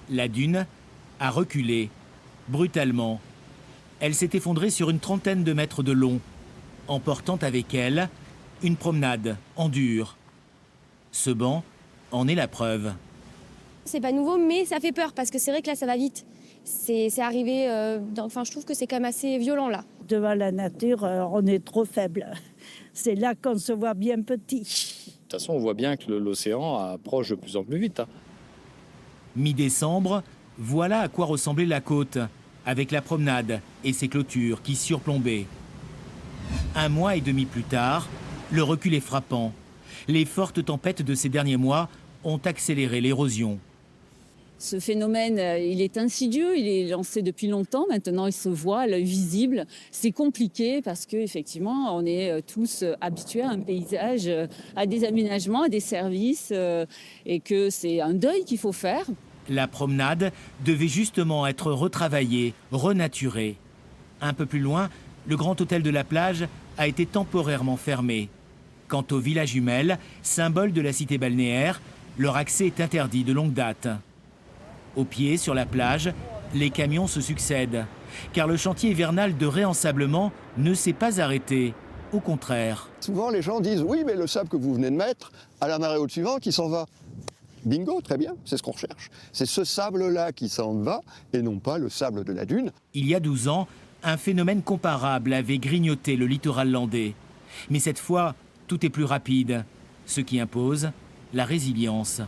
La dune a reculé, brutalement. Elle s'est effondrée sur une trentaine de mètres de long, emportant avec elle une promenade en dur. Ce banc en est la preuve. C'est pas nouveau, mais ça fait peur parce que c'est vrai que là, ça va vite. C'est arrivé, je trouve que c'est quand même assez violent là. Devant la nature, on est trop faible. C'est là qu'on se voit bien petit. De toute façon, on voit bien que l'océan approche de plus en plus vite. Mi-décembre, voilà à quoi ressemblait la côte, avec la promenade et ses clôtures qui surplombaient. 1 mois et demi plus tard, le recul est frappant. Les fortes tempêtes de ces derniers mois ont accéléré l'érosion. Ce phénomène, il est insidieux, il est lancé depuis longtemps. Maintenant, il se voit à l'œil visible. C'est compliqué parce qu'effectivement, on est tous habitués à un paysage, à des aménagements, à des services, et que c'est un deuil qu'il faut faire. La promenade devait justement être retravaillée, renaturée. Un peu plus loin, le grand hôtel de la plage a été temporairement fermé. Quant au village jumelles, symbole de la cité balnéaire, leur accès est interdit de longue date. Au pied, sur la plage, les camions se succèdent, car le chantier hivernal de réensablement ne s'est pas arrêté. Au contraire. Souvent, les gens disent « Oui, mais le sable que vous venez de mettre, à la marée haute suivante, il s'en va. » Bingo, très bien, c'est ce qu'on recherche. C'est ce sable-là qui s'en va, et non pas le sable de la dune. Il y a 12 ans, un phénomène comparable avait grignoté le littoral landais. Mais cette fois, tout est plus rapide, ce qui impose la résilience.